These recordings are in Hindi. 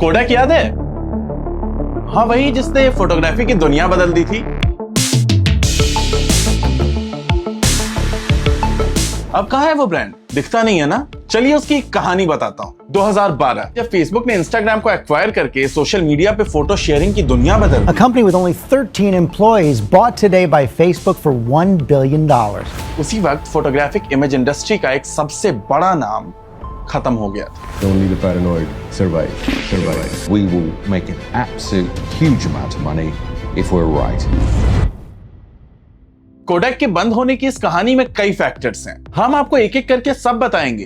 कोडैक याद है? हाँ, वही जिसने फोटोग्राफी की दुनिया बदल दी थी। अब कहाँ है वो ब्रांड? दिखता नहीं है ना। चलिए उसकी एक कहानी बताता हूँ। 2012 जब फेसबुक ने इंस्टाग्राम को एक्वायर करके सोशल मीडिया पे फोटो शेयरिंग की दुनिया बदल दी। A company with only 13 employees bought today by Facebook for $1 billion. उसी वक्त फोटोग्राफिक इमेज इंडस्ट्री का एक सबसे बड़ा नाम खत्म हो गया था। Only the paranoid survive. We will make an absolute huge amount of money if we're right. Kodak के बंद होने की इस कहानी में कई फैक्टर्स हैं। हम आपको एक एक करके सब बताएंगे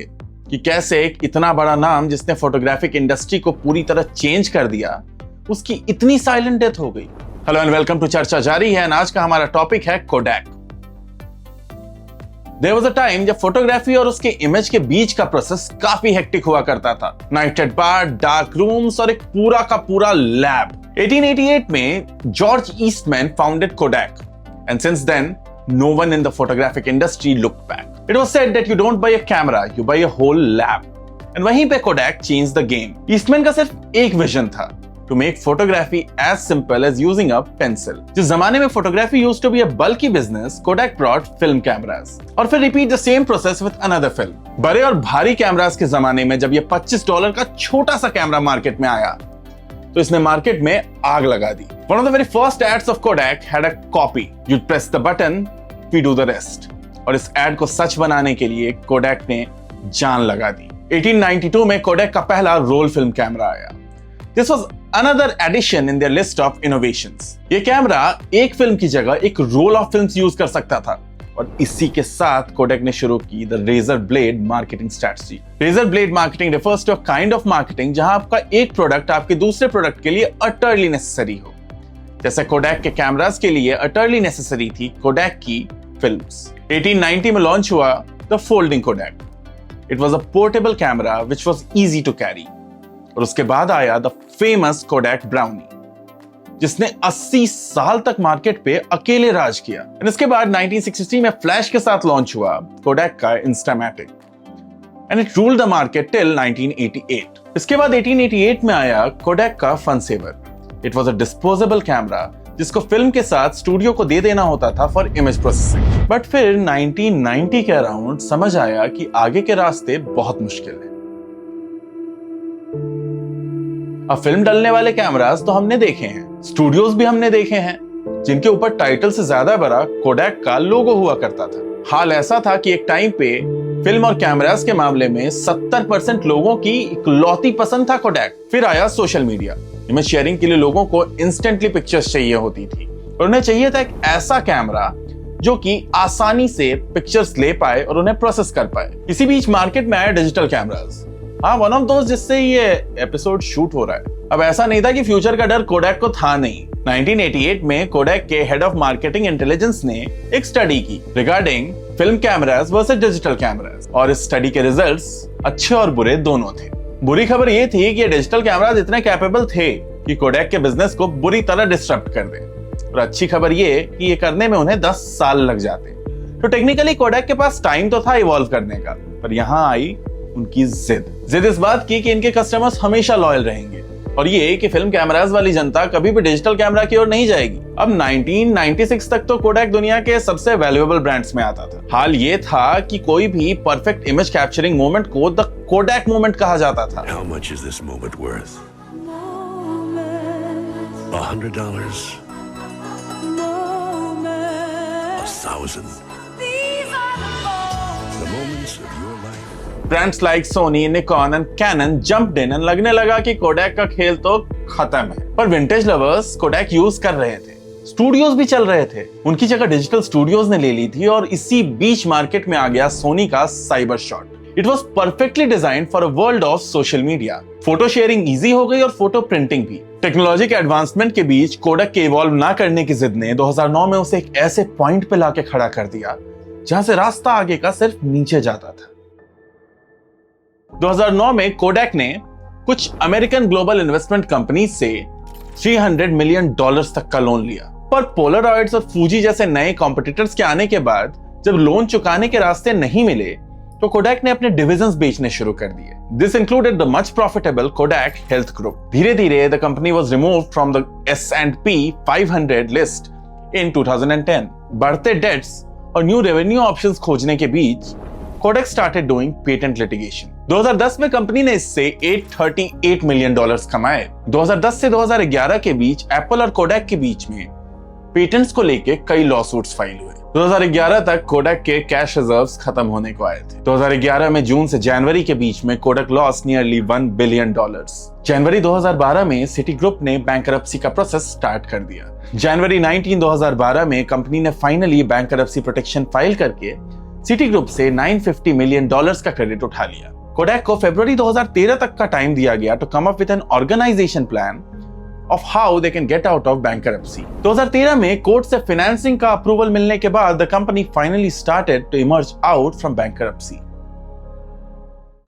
कि कैसे एक इतना बड़ा नाम जिसने फोटोग्राफिक इंडस्ट्री को पूरी तरह चेंज कर दिया, उसकी इतनी साइलेंट डेथ हो गई। हेलो एंड वेलकम टू चर्चा जारी है। आज का हमारा टॉपिक है Kodak. There was a time जब फोटोग्राफी और उसके इमेज के बीच का प्रोसेस काफी हेक्टिक हुआ करता था। नाइट एट बार, डार्क रूम्स और एक पूरा का पूरा लैब। 1888 में George Eastman founded Kodak, and since then no one in the photographic industry looked back. It was said that you don't buy a camera, you buy a whole lab. And वहीं पे Kodak changed the game. Eastman का सिर्फ एक विजन था, to make photography as simple as using a pencil. जिस जमाने में photography used to be a bulky business, Kodak brought film cameras. और फिर repeat the same process with another film. बड़े और भारी कैमरास के जमाने में जब ये $25 का छोटा सा कैमरा मार्केट में आया, तो इसने मार्केट में आग लगा दी। One of the very first ads of Kodak had a copy. You'd press the button, we do the rest. और इस एड को सच बनाने के लिए Kodak ने जान लगा दी। 1892 में Kodak का पहला रोल फिल्म कैमरा आया। This was another addition in their list of innovations. ये कैमरा एक फिल्म की जगह एक रोल ऑफ फिल्म्स यूज कर सकता था। और इसी के साथ कोडैक ने शुरू की the razor blade marketing strategy. Razor blade marketing refers to a kind of marketing जहां आपका एक प्रोडक्ट आपके दूसरे प्रोडक्ट के लिए अटरली नेसेसरी हो। जैसे कोडैक के कैमरास के लिए अटरली नेसेसरी थी कोडैक की फिल्म्स। 1890 में लॉन्च हुआ the folding Kodak. It was a portable camera which was easy to carry. और उसके बाद आया द फेमस कोडैक ब्राउनी, जिसने 80 साल तक मार्केट पे अकेले राज किया। और इसके बाद 1963 में फ्लैश के साथ लॉन्च हुआ कोडैक का Instamatic, and it ruled the market till 1988। इसके बाद 1888 में आया कोडैक का fun saver. It was a disposable camera जिसको फिल्म के साथ स्टूडियो को दे देना होता था फॉर इमेज प्रोसेसिंग। बट फिर 1990 के अराउंड समझ आया कि आगे के रास्ते बहुत मुश्किल है। अब फिल्म डलने वाले कैमरास तो हमने देखे हैं, स्टूडियोज भी हमने देखे हैं, जिनके ऊपर टाइटल से ज्यादा बड़ा कोडैक का लोगो हुआ करता था। हाल ऐसा था कि एक टाइम पे फिल्म और कैमरास के मामले में 70% लोगों की इकलौती पसंद था कोडैक। फिर आया सोशल मीडिया। इमेज शेयरिंग के लिए लोगों को इंस्टेंटली पिक्चर्स चाहिए होती थी और उन्हें चाहिए था एक ऐसा कैमरा जो कि आसानी से पिक्चर्स ले पाए और उन्हें प्रोसेस कर पाए। इसी बीच मार्केट में आया डिजिटल कैमरास। हाँ, वन ऑफ दोस्त जिससे ये एपिसोड शूट हो रहा है। अब ऐसा नहीं था कि फ्यूचर का डर कोडैक को था नहीं। 1988 में कोडैक के हेड ऑफ मार्केटिंग इंटेलिजेंस ने एक स्टडी की regarding film cameras versus digital cameras, और इस स्टडी के रिजल्ट्स अच्छे और बुरे दोनों थे। बुरी खबर ये थी कि ये डिजिटल कैमरास इतने कैपेबल थे कि कोडैक के बिजनेस को बुरी तरह डिस्टर्ब कर दे, और अच्छी खबर ये कि ये करने में उन्हें 10 साल लग जाते। तो टेक्निकली कोडैक के पास टाइम तो था इवॉल्व करने का, पर यहाँ आई उनकी जिद इस बात की कि इनके कस्टमर्स हमेशा लॉयल रहेंगे, और ये कि फिल्म कैमरास वाली जनता कभी भी डिजिटल कैमरा की ओर नहीं जाएगी। अब 1996 तक तो कोडैक दुनिया के सबसे वैल्यूएबल ब्रांड्स में आता था। हाल ये था कि कोई भी परफेक्ट इमेज कैप्चरिंग मोमेंट को द कोडैक मोमेंट कहा जाता था। How much is this moment worth? $100? 1,000? The moments of your life. Brands like Sony, Nikon and Canon jumped in and लगने लगा कि कोडैक का खेल तो खत्म है। पर विंटेज लवर्स कोडैक यूज कर रहे थे, स्टूडियोज भी चल रहे थे। उनकी जगह डिजिटल स्टूडियोज ने ले ली थी, और इसी बीच मार्केट में आ गया सोनी का cyber shot. It was perfectly designed for a world of social media. Photo sharing easy हो गई और फोटो प्रिंटिंग भी। टेक्नोलॉजी के एडवांसमेंट के बीच कोडैक के इवॉल्व ना करने की जिद ने 2009 में उसे एक ऐसे पॉइंट पे लाके खड़ा कर दिया जहां से रास्ता आगे का सिर्फ नीचे जाता था। 2009 में कोडैक ने कुछ अमेरिकन ग्लोबल इन्वेस्टमेंट कंपनी से $300 मिलियन तक का लोन लिया। पर पोलरॉइड्स और फूजी जैसे नए कॉम्पिटिटर्स के आने के बाद जब लोन चुकाने के रास्ते नहीं मिले, तो कोडैक ने अपने डिविजन्स बेचने शुरू कर दिए। This included the much profitable Kodak health group. धीरे धीरे the company was removed from the S&P 500 list in 2010। बढ़ते डेट्स और न्यू रेवेन्यू ऑप्शंस खोजने के बीच Kodak started doing patent litigation. 2010 में कंपनी ने इससे $838 मिलियन कमाए। 2010 से 2011 के बीच एप्पल और कोडैक के बीच में पेटेंट्स को लेके कई लॉसूट्स फाइल हुए। 2011 तक कोडैक के कैश रिजर्व्स खत्म होने को आए थे। 2011 में जून से जनवरी के बीच में कोडैक लॉस नियरली $1 बिलियन। जनवरी 2012 में सिटी ग्रुप ने बैंकरप्सी का प्रोसेस स्टार्ट कर दिया। जनवरी 19, 2012 में कंपनी ने फाइनली बैंकरप्सी प्रोटेक्शन फाइल करके सिटी ग्रुप से $950 मिलियन का क्रेडिट उठा लिया। कोडैक को फरवरी 2013 तक का टाइम दिया गया to come up with an organization plan of how they can get out of bankruptcy. 2013 में कोर्ट से फाइनेंसिंग का अप्रूवल मिलने के बाद the company finally started to emerge out from bankruptcy.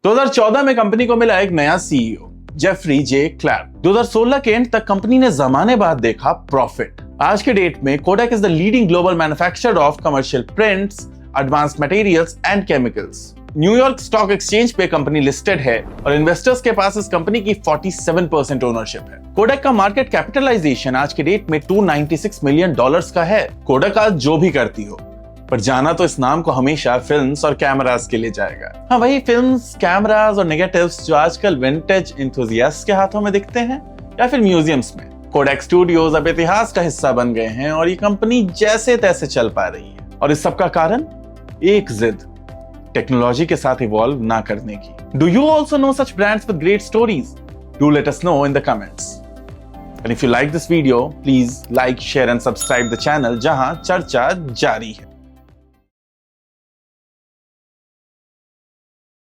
2014 में कंपनी को मिला एक नया CEO, जेफरी जे क्लैर्क। 2016 के एंड तक कंपनी ने जमाने बाद देखा प्रॉफिट। आज के डेट में Kodak is the leading global manufacturer of commercial prints, advanced materials and chemicals. New York stock exchange पे कंपनी लिस्टेड है और इन्वेस्टर्स के पास इस कंपनी की 47% ओनरशिप है। कोडैक का मार्केट कैपिटलाइजेशन आज के डेट में $296 मिलियन का है। कोडैक आज जो भी करती हो, पर जाना तो इस नाम को हमेशा फिल्म्स और कैमरास के लिए जाएगा। हाँ, वही फिल्म्स, कैमरास और नेगेटिव्स जो आजकल विंटेज एंथुसियास्ट के हाथों में दिखते हैं या फिर म्यूजियम्स में। कोडैक स्टूडियोज अब इतिहास का हिस्सा बन गए हैं और ये कंपनी जैसे तैसे चल पा रही है। और इस सब का कारण एक जिद, टेक्नोलॉजी के साथ इवॉल्व ना करने की। Do you also know such brands with great stories? Do let us know in the comments. And if you like this video, please like, share and subscribe the channel जहां चर्चा जारी है।